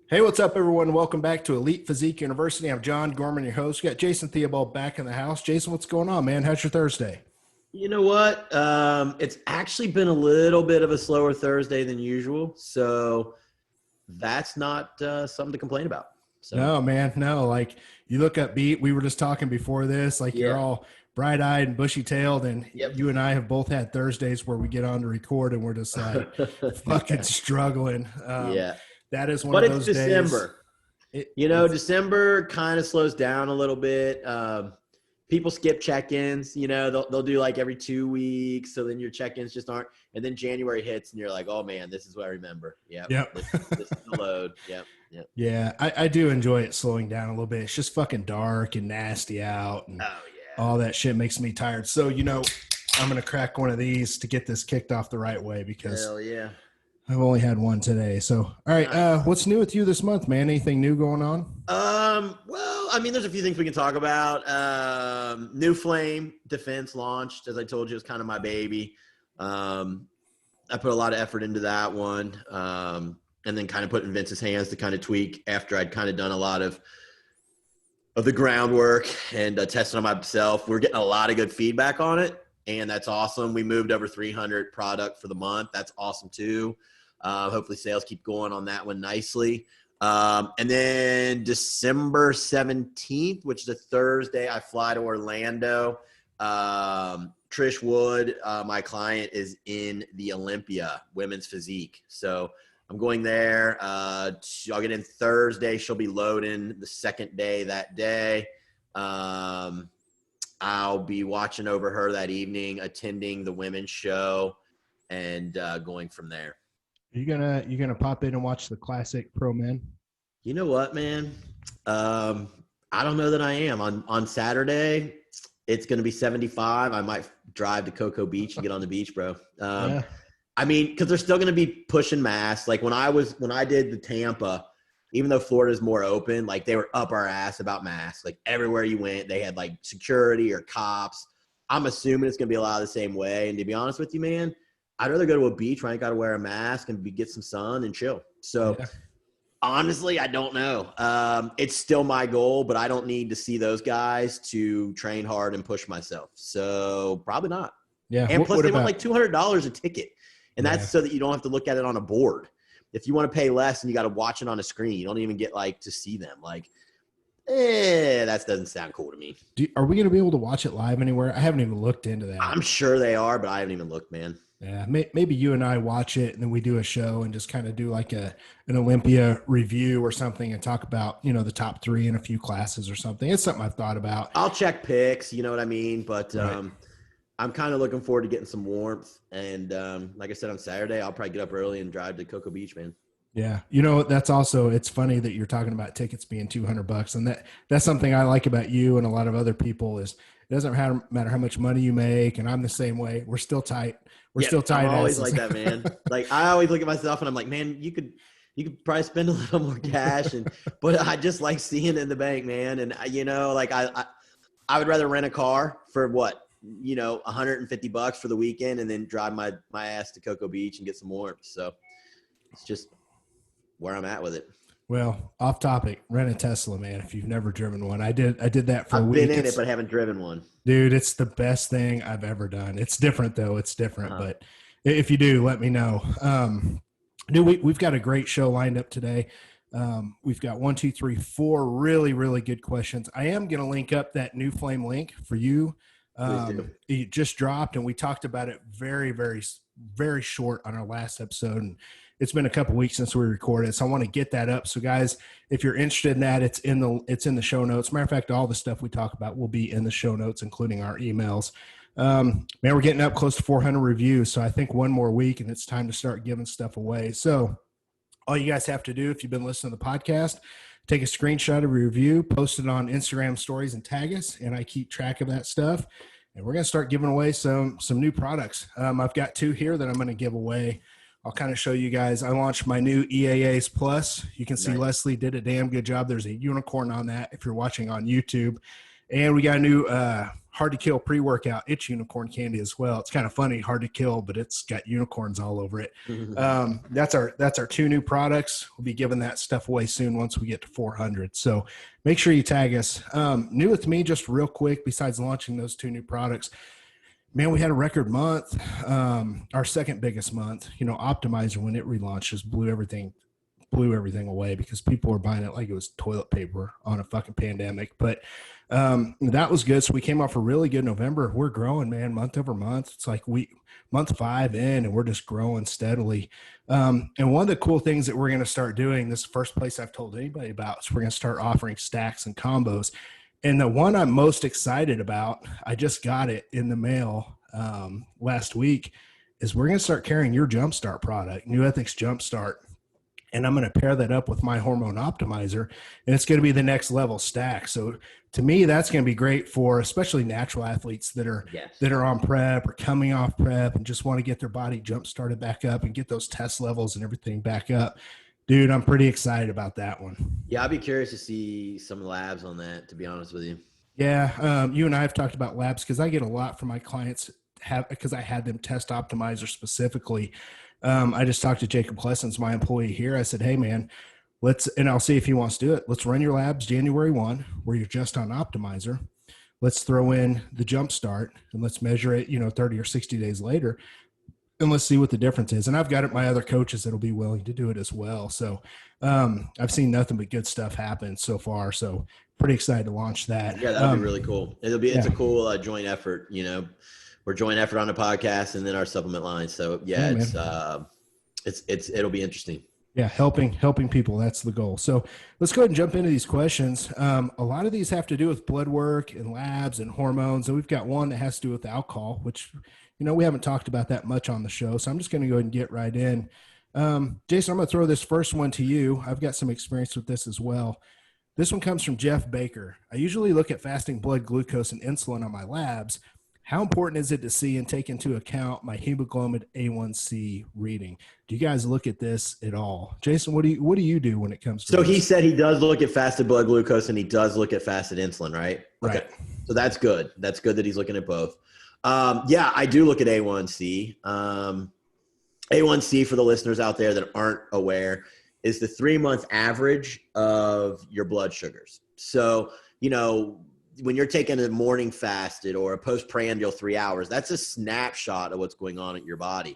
Hey, what's up, everyone? Welcome back to Elite Physique University. I'm John Gorman, your host. We got Jason Theobald back in the house. Jason, what's going on, man? How's your Thursday? You know what? It's actually been a little bit of a slower Thursday than usual, so that's not something to complain about. So No, man, no. Like you look upbeat. We were just talking before this. Like you're yeah, all bright-eyed and bushy-tailed, and yep, you and I have both had Thursdays where we get on to record, and we're just like fucking struggling. yeah. That is one But of it's those days. December. December kind of slows down a little bit. People skip check-ins. They'll do like every 2 weeks, so then your check-ins just aren't. And then January hits, and you're like, oh man, this is what I remember. Yep, Yep. this is the load. Yep, yep. Yeah, I do enjoy it slowing down a little bit. It's just fucking dark and nasty out, and Oh yeah. all that shit makes me tired. So, I'm going to crack one of these to get this kicked off the right way because Hell yeah. I've only had one today. So, all right. Nice. What's new with you this month, man? Anything new going on? Well, I mean, there's a few things we can talk about. New Flame Defense launched, as I told you, it's kind of my baby. I put a lot of effort into that one. And then kind of put in Vince's hands to kind of tweak after I'd kind of done a lot of the groundwork and testing on myself. We're getting a lot of good feedback on it, and that's awesome. We moved over 300 product for the month. That's awesome too. Hopefully sales keep going on that one nicely. And then December 17th, which is a Thursday, I fly to Orlando. Trish Wood, my client, is in the Olympia Women's Physique. So I'm going there. I'll get in Thursday. She'll be loading the second day that day. I'll be watching over her that evening, attending the women's show, and going from there. Are you gonna pop in and watch the Classic Pro Men? You know what, man? I don't know that I am. On Saturday, it's going to be 75. I might drive to Cocoa Beach and get on the beach, bro. Yeah. I mean, because they're still going to be pushing masks. Like when I did the Tampa, even though Florida's more open, like they were up our ass about masks. Like everywhere you went, they had like security or cops. I'm assuming it's going to be a lot of the same way. And to be honest with you, man, I'd rather go to a beach where I ain't got to wear a mask and get some sun and chill. So Yeah. honestly, I don't know. It's still my goal, but I don't need to see those guys to train hard and push myself. So probably not. Yeah. And plus, they about, want like $200 a ticket. And that's so that you don't have to look at it on a board. If you want to pay less and you got to watch it on a screen, you don't even get like to see them. Like, that doesn't sound cool to me. are we gonna be able to watch it live anywhere? I haven't even looked into that. I'm sure they are, but I haven't even looked, man. Yeah, maybe you and I watch it and then we do a show and just kind of do like an Olympia review or something and talk about, the top three in a few classes or something. It's something I've thought about. I'll check pics, you know what I mean? But Right. I'm kind of looking forward to getting some warmth. And like I said, on Saturday, I'll probably get up early and drive to Cocoa Beach, man. Yeah. That's also, it's funny that you're talking about tickets being $200. And that's something I like about you and a lot of other people is it doesn't matter how much money you make. And I'm the same way. We're still tight. We're still tight. I'm always like that, man. Like I always look at myself and I'm like, man, you could probably spend a little more cash, but I just like seeing it in the bank, man. And like I would rather rent a car for what, $150 for the weekend and then drive my ass to Cocoa Beach and get some warmth. So it's just where I'm at with it. Well, off topic, rent a Tesla, man. If you've never driven one, I did that for a I've week. been in it, but haven't driven one. Dude, it's the best thing I've ever done. It's different though. It's different, but if you do, let me know. Dude, we've got a great show lined up today. We've got 1, 2, 3, 4 really, really good questions. I am going to link up that New Flame link for you. It just dropped and we talked about it very, very, very short on our last episode. And it's been a couple weeks since we recorded, so I want to get that up. So guys, if you're interested in that, it's in the show notes. Matter of fact, all the stuff we talk about will be in the show notes, including our emails. Man, we're getting up close to 400 reviews. So I think one more week and it's time to start giving stuff away. So all you guys have to do, if you've been listening to the podcast, take a screenshot of your review, post it on Instagram stories and tag us. And I keep track of that stuff. And we're going to start giving away some new products. I've got 2 here that I'm going to give away. I'll kind of show you guys. I launched my new EAAs Plus. You can see Leslie did a damn good job. There's a unicorn on that if you're watching on YouTube. And we got a new Hard to Kill pre-workout. It's unicorn candy as well. It's kind of funny, hard to kill, but it's got unicorns all over it. That's our 2 new products. We'll be giving that stuff away soon once we get to 400. So make sure you tag us. New with me, just real quick, besides launching those 2 new products, man, we had a record month. Our second biggest month. Optimizer, when it relaunched, just blew everything away because people were buying it like it was toilet paper on a fucking pandemic. But that was good. So we came off a really good November. We're growing, man, month over month. It's like month 5 in, and we're just growing steadily. And one of the cool things that we're going to start doing, this is the first place I've told anybody about, is we're going to start offering stacks and combos. And the one I'm most excited about, I just got it in the mail last week, is we're going to start carrying your Jumpstart product, New Ethics Jumpstart. And I'm going to pair that up with my hormone optimizer, and it's going to be the next level stack. So to me, that's going to be great for especially natural athletes that are on prep or coming off prep and just want to get their body jump started back up and get those test levels and everything back up. Dude, I'm pretty excited about that one. Yeah, I'd be curious to see some labs on that, to be honest with you. Yeah, you and I have talked about labs because I get a lot from my clients because I had them test optimizer specifically. I just talked to Jacob Klessens, my employee here. I said, hey, man, and I'll see if he wants to do it. Let's run your labs January 1, where you're just on optimizer. Let's throw in the Jumpstart and let's measure it, 30 or 60 days later. And let's see what the difference is. And I've got my other coaches that'll be willing to do it as well. So I've seen nothing but good stuff happen so far. So pretty excited to launch that. Yeah, that'll be really cool. It's a cool joint effort, We're joint effort on the podcast and then our supplement line. So it'll be interesting. Yeah. Helping people. That's the goal. So let's go ahead and jump into these questions. A lot of these have to do with blood work and labs and hormones. And we've got one that has to do with alcohol, which, we haven't talked about that much on the show. So I'm just going to go ahead and get right in. Jason, I'm going to throw this first one to you. I've got some experience with this as well. This one comes from Jeff Baker. I usually look at fasting blood glucose and insulin on my labs. How important is it to see and take into account my hemoglobin A1C reading? Do you guys look at this at all? Jason, what do you do when it comes to this? He said he does look at fasted blood glucose and he does look at fasted insulin, right? Right. Okay. So that's good. That's good that he's looking at both. I do look at A1C. A1C, for the listeners out there that aren't aware, is the 3-month average of your blood sugars. So, when you're taking a morning fasted or a postprandial 3 hours, that's a snapshot of what's going on in your body.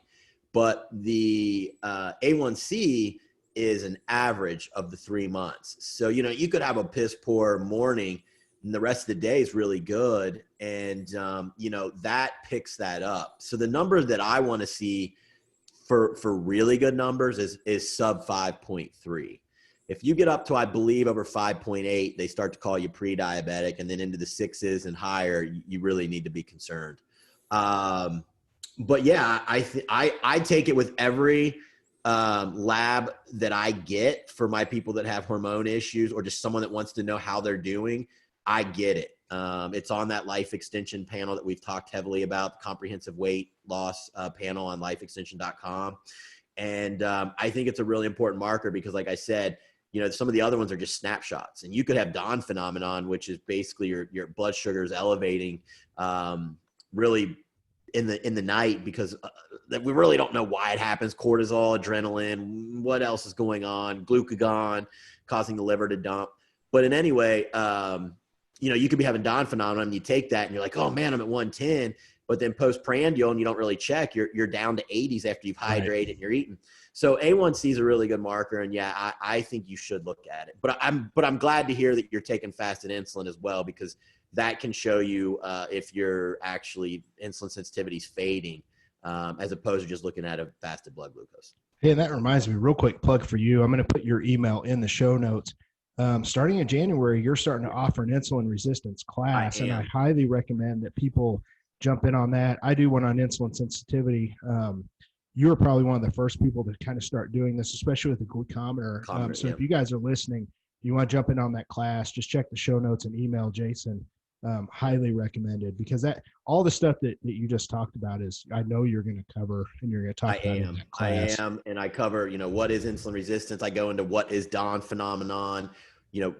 But the A1C is an average of the 3 months. So, you could have a piss poor morning and the rest of the day is really good. And, that picks that up. So the number that I want to see for really good numbers is sub 5.3. If you get up to, I believe, over 5.8, they start to call you pre-diabetic, and then into the 6s and higher, you really need to be concerned. But yeah, I take it with every lab that I get for my people that have hormone issues or just someone that wants to know how they're doing. I get it. It's on that life extension panel that we've talked heavily about, the comprehensive weight loss panel on lifeextension.com. And I think it's a really important marker because, like I said, some of the other ones are just snapshots, and you could have dawn phenomenon, which is basically your blood sugars elevating really in the night because we really don't know why it happens. Cortisol, adrenaline, what else is going on? Glucagon causing the liver to dump. But in any way, you could be having dawn phenomenon and you take that and you're like, oh man, I'm at 110. But then postprandial and you don't really check, you're down to 80s after you've hydrated and you're eating. So A1C is a really good marker, and yeah, I think you should look at it. But I'm glad to hear that you're taking fasted insulin as well, because that can show you if your actually insulin sensitivity is fading, as opposed to just looking at a fasted blood glucose. Hey, and that reminds me, real quick plug for you. I'm going to put your email in the show notes. Starting in January, you're starting to offer an insulin resistance class, and I highly recommend that people jump in on that. I do one on insulin sensitivity. You're probably one of the first people to kind of start doing this, especially with the glucometer. If you guys are listening, you want to jump in on that class, just check the show notes and email Jason. Highly recommended, because all the stuff that you just talked about is, I know you're going to cover and you're going to talk about in that class. I am. And I cover, what is insulin resistance. I go into what is dawn phenomenon,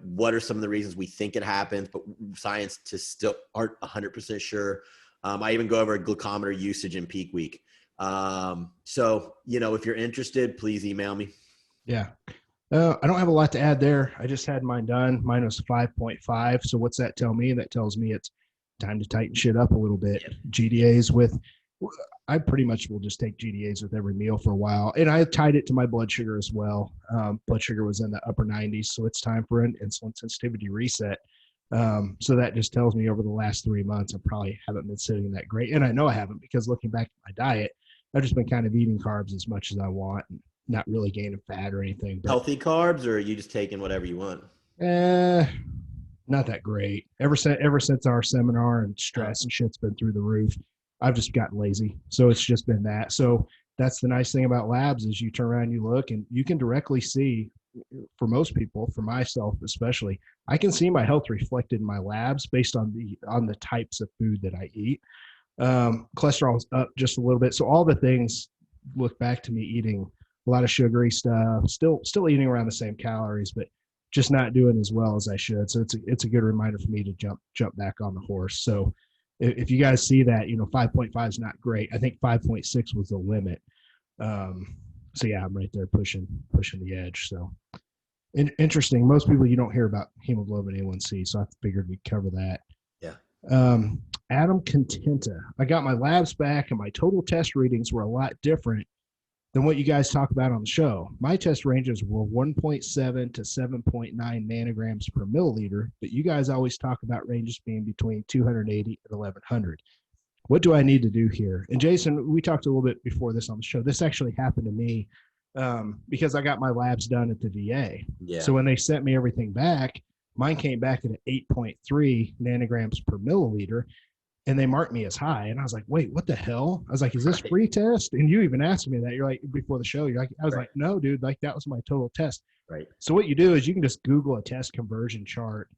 what are some of the reasons we think it happens, but scientists still aren't 100% sure. I even go over glucometer usage in peak week. So, if you're interested, please email me. Yeah. I don't have a lot to add there. I just had mine done. Mine was 5.5. So what's that tell me? That tells me it's time to tighten shit up a little bit. Yep. GDAs I pretty much will just take GDAs with every meal for a while. And I tied it to my blood sugar as well. Blood sugar was in the upper 90s. So it's time for an insulin sensitivity reset. So that just tells me over the last 3 months, I probably haven't been sitting that great. And I know I haven't, because looking back at my diet, I've just been kind of eating carbs as much as I want and not really gaining fat or anything. But, healthy carbs, or are you just taking whatever you want? Not that great. Ever since our seminar and stress and shit's been through the roof, I've just gotten lazy. So it's just been that. So that's the nice thing about labs is you turn around and you look and you can directly see, for most people, for myself especially, I can see my health reflected in my labs based on the types of food that I eat. Cholesterol's up just a little bit. So all the things look back to me eating a lot of sugary stuff, still eating around the same calories, but just not doing as well as I should. So it's a good reminder for me to jump back on the horse. So if you guys see that, 5.5 is not great. I think 5.6 was the limit. So yeah, I'm right there pushing the edge. So interesting. Most people, you don't hear about hemoglobin A1C. So I figured we'd cover that. Yeah. Adam Contenta. I got my labs back and my total test readings were a lot different than what you guys talk about on the show. My test ranges were 1.7 to 7.9 nanograms per milliliter, but you guys always talk about ranges being between 280 and 1100. What do I need to do here? And Jason, we talked a little bit before this on the show. This actually happened to me because I got my labs done at the VA. Yeah. So when they sent me everything back, mine came back at 8.3 nanograms per milliliter. And they marked me as high. And I was like, wait, what the hell? I was like, is this free test? And you even asked me that. You're like, before the show, I was like, no, dude, like that was my total test. Right. So what you do is you can just Google a test conversion chart.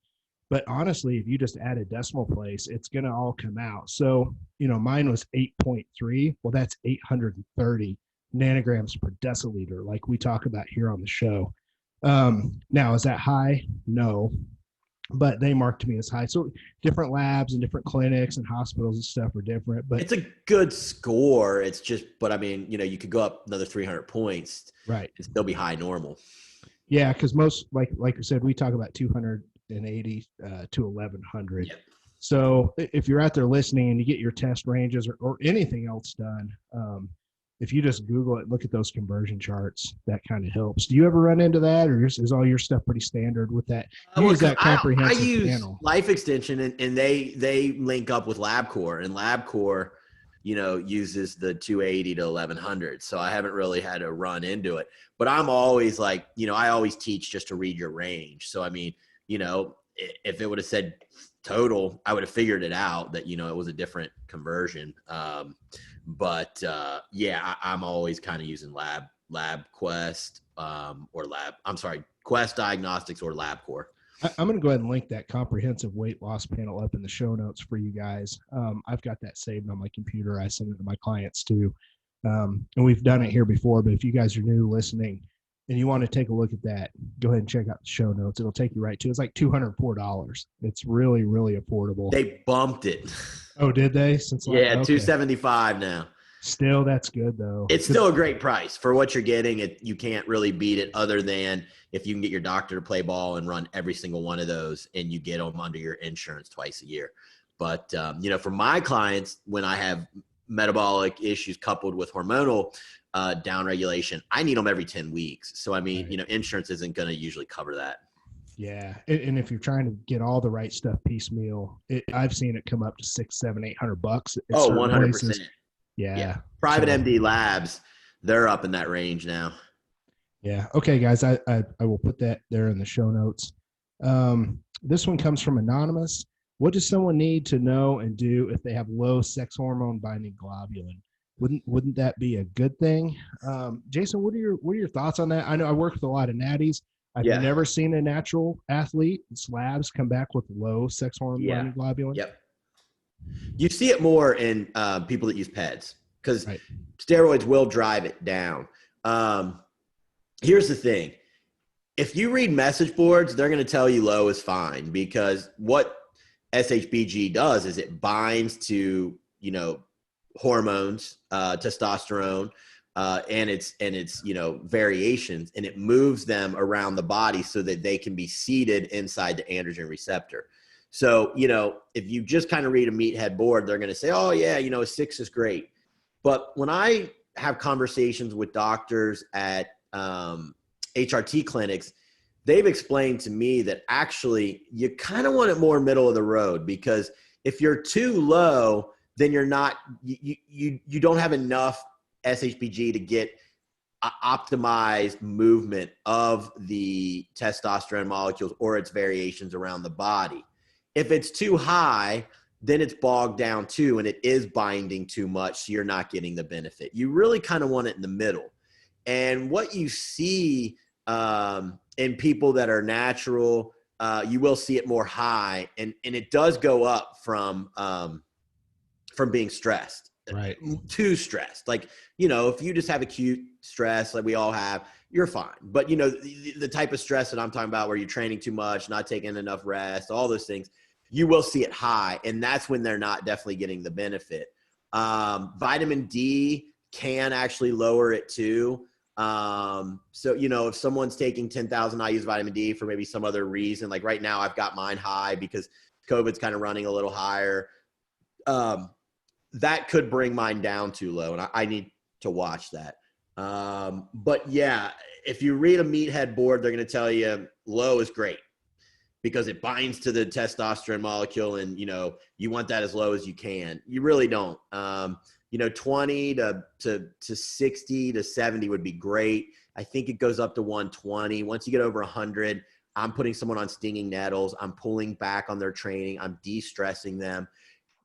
But honestly, if you just add a decimal place, it's going to all come out. So, mine was 8.3. Well, that's 830 nanograms per deciliter, like we talk about here on the show. Now, is that high? No. But they marked me as high. So different labs and different clinics and hospitals and stuff are different. But it's a good score. It's just, but I mean, you could go up another 300 points, right, and still be high normal. Yeah, because most, like you said, we talk about 280 to 1100. Yep. So if you're out there listening and you get your test ranges or anything else done, if you just Google it, look at those conversion charts, that kind of helps. Do you ever run into that, or is all your stuff pretty standard with that? You use that comprehensive I use panel. Life Extension, and they link up with LabCorp, and LabCorp, uses the 280 to 1100. So I haven't really had to run into it. But I'm always like, I always teach just to read your range. So I mean, if it would have said total, I would have figured it out that it was a different conversion. But I'm always kind of using LabQuest Quest Diagnostics or LabCorp. I'm going to go ahead and link that comprehensive weight loss panel up in the show notes for you guys. I've got that saved on my computer. I send it to my clients too. And we've done it here before, but if you guys are new listening and you want to take a look at that, go ahead and check out the show notes. It'll take you right to, it's like $204. It's really, really affordable. They bumped it. Oh, did they? Okay. $275 now. Still, that's good though. It's still a great price for what you're getting. You can't really beat it, other than if you can get your doctor to play ball and run every single one of those, and you get them under your insurance twice a year. But for my clients, when I have metabolic issues coupled with hormonal downregulation, I need them every 10 weeks. So I mean, right. Insurance isn't going to usually cover that. Yeah. And if you're trying to get all the right stuff piecemeal, I've seen it come up to $600, $700. Oh, 100%. Yeah. Private MD labs, they're up in that range now. Yeah. Okay, guys, I will put that there in the show notes. This one comes from Anonymous. What does someone need to know and do if they have low sex hormone binding globulin? Wouldn't that be a good thing? Jason, what are your thoughts on that? I know I work with a lot of natties. I've never seen a natural athlete, slabs, come back with low sex hormone binding globulin. Yep. You see it more in people that use PEDs, because steroids will drive it down. Here's the thing. If you read message boards, they're going to tell you low is fine, because what SHBG does is it binds to, hormones, testosterone, and its variations, and it moves them around the body so that they can be seated inside the androgen receptor. So, if you just kind of read a meathead board, they're going to say, oh yeah, a 6 is great. But when I have conversations with doctors at HRT clinics, they've explained to me that actually you kind of want it more middle of the road, because if you're too low, then you're not, you don't have enough SHBG to get optimized movement of the testosterone molecules or its variations around the body. If it's too high, then it's bogged down too, and it is binding too much, so you're not getting the benefit. You really kind of want it in the middle. And what you see in people that are natural, you will see it more high, and it does go up from being stressed, right? Too stressed. Like, if you just have acute stress, like we all have, you're fine. But the type of stress that I'm talking about, where you're training too much, not taking enough rest, all those things, you will see it high, and that's when they're not definitely getting the benefit. Vitamin D can actually lower it too. So, if someone's taking 10,000 IU's vitamin D for maybe some other reason, like right now I've got mine high because COVID's kind of running a little higher. That could bring mine down too low, and I need to watch that. But yeah, if you read a meathead board, they're going to tell you low is great because it binds to the testosterone molecule, and, you want that as low as you can. You really don't. 20 to 60 to 70 would be great. I think it goes up to 120. Once you get over 100, I'm putting someone on stinging nettles. I'm pulling back on their training. I'm de-stressing them.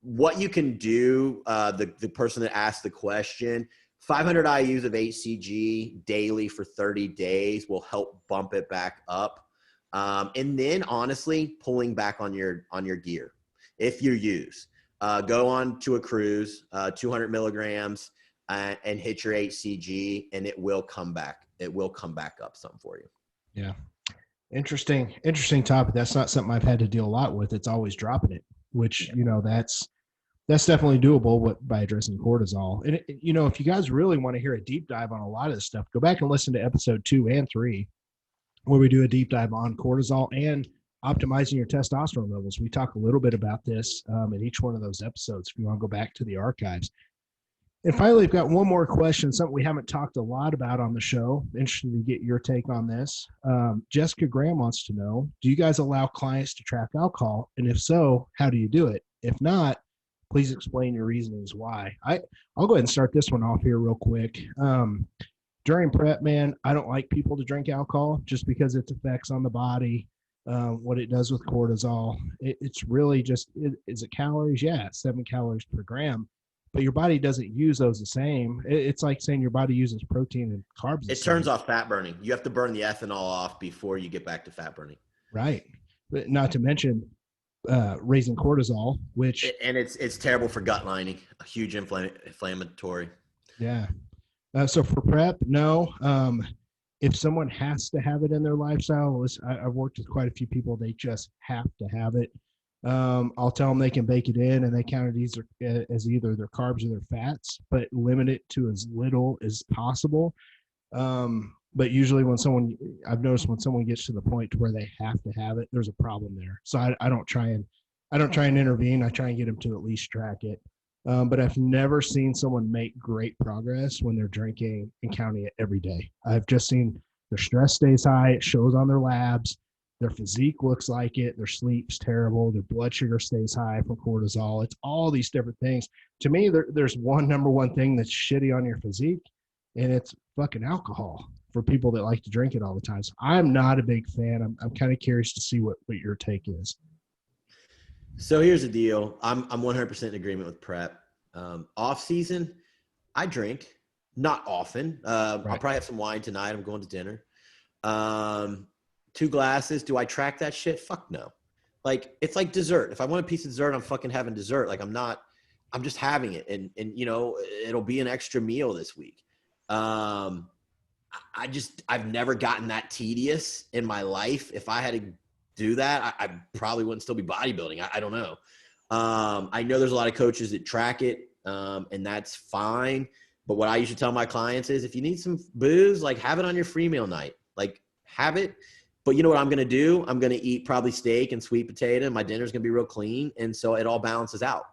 What you can do, the person that asked the question, 500 IUs of HCG daily for 30 days will help bump it back up. And then honestly, pulling back on your gear. If you use, go on to a cruise, 200 milligrams, and hit your HCG, and it will come back. It will come back up some for you. Yeah. Interesting topic. That's not something I've had to deal a lot with. It's always dropping it, which, that's definitely doable by addressing cortisol. And, if you guys really want to hear a deep dive on a lot of this stuff, go back and listen to episode 2 and 3, where we do a deep dive on cortisol and optimizing your testosterone levels. We talk a little bit about this in each one of those episodes, if you want to go back to the archives. And finally, we've got one more question, something we haven't talked a lot about on the show. Interested to get your take on this. Jessica Graham wants to know, do you guys allow clients to track alcohol? And if so, how do you do it? If not, please explain your reasonings why. I'll go ahead and start this one off here real quick. During prep, man, I don't like people to drink alcohol just because its effects on the body, what it does with cortisol. It's really just, is it calories? Yeah, 7 calories per gram. But your body doesn't use those the same. It's like saying your body uses protein and carbs. It turns off fat burning. You have to burn the ethanol off before you get back to fat burning. Right. But not to mention raising cortisol, which... And it's terrible for gut lining, a huge inflammatory. Yeah. So for prep, no. If someone has to have it in their lifestyle, I've worked with quite a few people, they just have to have it. I'll tell them they can bake it in, and they count it as either their carbs or their fats, but limit it to as little as possible. But usually I've noticed when someone gets to the point to where they have to have it, there's a problem there. So I don't try and intervene. I try and get them to at least track it. But I've never seen someone make great progress when they're drinking and counting it every day. I've just seen their stress stays high. It shows on their labs. Their physique looks like it. Their sleep's terrible. Their blood sugar stays high from cortisol. It's all these different things. To me, there's number one thing that's shitty on your physique, and it's fucking alcohol for people that like to drink it all the time. So I'm not a big fan. I'm kind of curious to see what your take is. So here's the deal. I'm 100% in agreement with prep. Off season, I drink, not often. Right. I'll probably have some wine tonight. I'm going to dinner. 2 glasses. Do I track that shit? Fuck no. Like, it's like dessert. If I want a piece of dessert, I'm fucking having dessert. Like, I'm just having it. And it'll be an extra meal this week. I've never gotten that tedious in my life. If I had to do that, I probably wouldn't still be bodybuilding. I don't know. I know there's a lot of coaches that track it, and that's fine. But what I usually tell my clients is if you need some booze, like have it on your free meal night, like have it. But you know what I'm going to do? I'm going to eat probably steak and sweet potato. And my dinner's going to be real clean. And so it all balances out.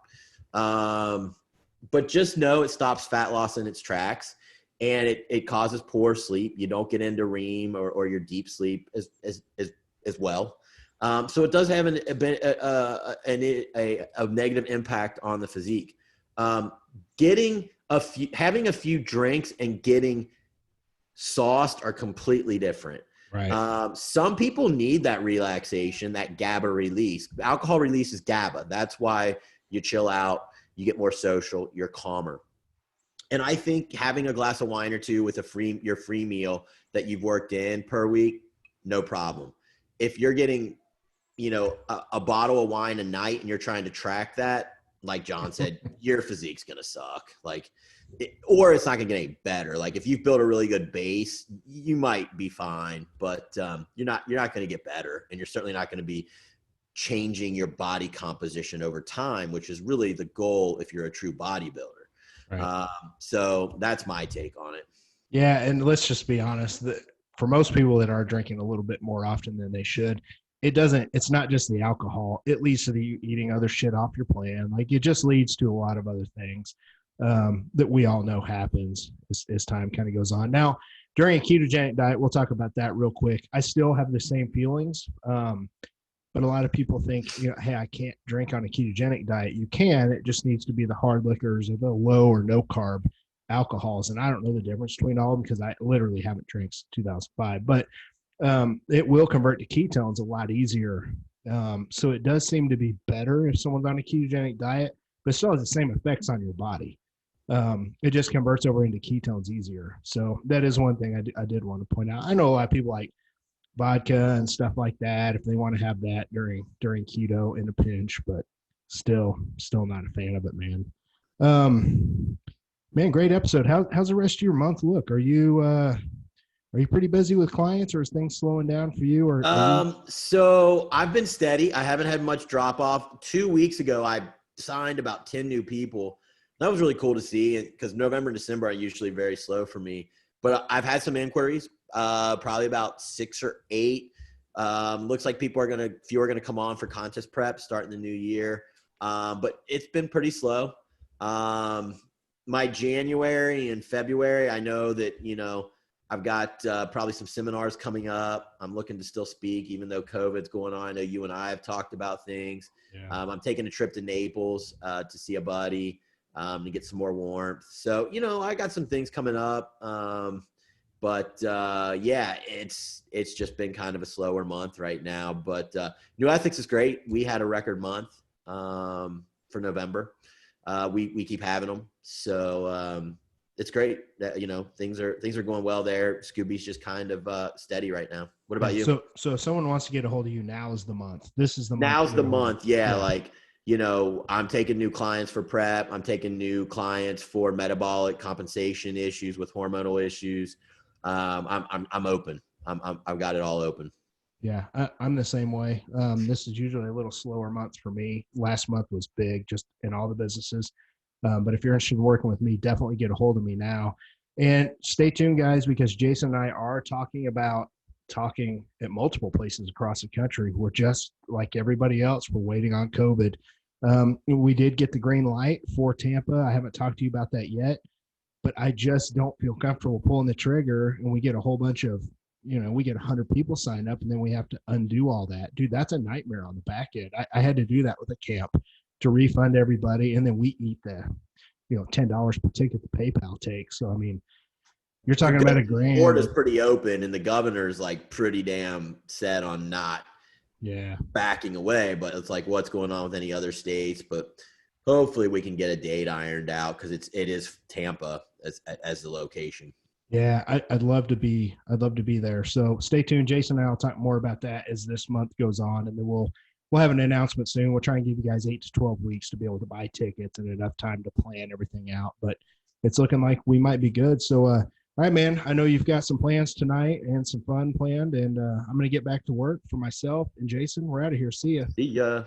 But just know it stops fat loss in its tracks. And it causes poor sleep. You don't get into REM or your deep sleep as well. So it does have a negative impact on the physique. Having a few drinks and getting sauced are completely different. Right. Some people need that relaxation, that GABA release. Alcohol releases GABA. That's why you chill out, you get more social, you're calmer. And I think having a glass of wine or two with your free meal that you've worked in per week, no problem. If you're getting, a bottle of wine a night and you're trying to track that, like John said, your physique's going to suck. Or it's not going to get any better. Like if you've built a really good base, you might be fine, but you're not going to get better. And you're certainly not going to be changing your body composition over time, which is really the goal if you're a true bodybuilder. Right. So that's my take on it. Yeah. And let's just be honest that for most people that are drinking a little bit more often than they should, it's not just the alcohol. It leads to the eating other shit off your plan. Like it just leads to a lot of other things that we all know happens as time kind of goes on. Now, during a ketogenic diet, we'll talk about that real quick. I still have the same feelings. But a lot of people think, hey, I can't drink on a ketogenic diet. You can. It just needs to be the hard liquors or the low or no carb alcohols. And I don't know the difference between all of them because I literally haven't drank since 2005. But it will convert to ketones a lot easier. So it does seem to be better if someone's on a ketogenic diet, but it still has the same effects on your body. It just converts over into ketones easier. So that is one thing I did want to point out. I know a lot of people like vodka and stuff like that if they want to have that during keto in a pinch, but still not a fan of it, man. Man, great episode. How's the rest of your month look? Are you pretty busy with clients, or is things slowing down for you? So I've been steady. I haven't had much drop off. 2 weeks ago, I signed about 10 new people. That was really cool to see because November and December are usually very slow for me, but I've had some inquiries. Probably about 6 or 8. Looks like few are going to come on for contest prep starting the new year. But it's been pretty slow. My January and February, I know that, I've got probably some seminars coming up. I'm looking to still speak, even though COVID's going on. I know you and I have talked about things. Yeah. I'm taking a trip to Naples to see a buddy to get some more warmth. So, I got some things coming up. But yeah, it's just been kind of a slower month right now. But New Ethics is great. We had a record month for November. We keep having them, so it's great. That things are going well there. Scooby's just kind of steady right now. What about you? So if someone wants to get a hold of you, now is the month. This is the month. Now's the month. Yeah, like I'm taking new clients for prep. I'm taking new clients for metabolic compensation issues with hormonal issues. I'm open. I've got it all open. Yeah, I'm the same way. This is usually a little slower month for me. Last month was big, just in all the businesses. But if you're interested in working with me, definitely get a hold of me now. And stay tuned, guys, because Jason and I are talking at multiple places across the country. We're just like everybody else. We're waiting on COVID. We did get the green light for Tampa. I haven't talked to you about that yet, but I just don't feel comfortable pulling the trigger and we get a whole bunch of, we get 100 people sign up and then we have to undo all that. Dude, that's a nightmare on the back end. I had to do that with a camp to refund everybody. And then we eat the, $10 per ticket the PayPal takes. So, I mean, you're talking about $1,000. Florida's pretty open and the governor's like pretty damn set on not backing away, but it's like what's going on with any other states. But hopefully we can get a date ironed out because it is Tampa as the location. Yeah, I'd love to be there. So stay tuned. Jason and I will talk more about that as this month goes on, and then we'll have an announcement soon. We'll try and give you guys 8 to 12 weeks to be able to buy tickets and enough time to plan everything out. But it's looking like we might be good. So All right, man. I know you've got some plans tonight and some fun planned, and I'm going to get back to work for myself and Jason. We're out of here. See ya. See ya.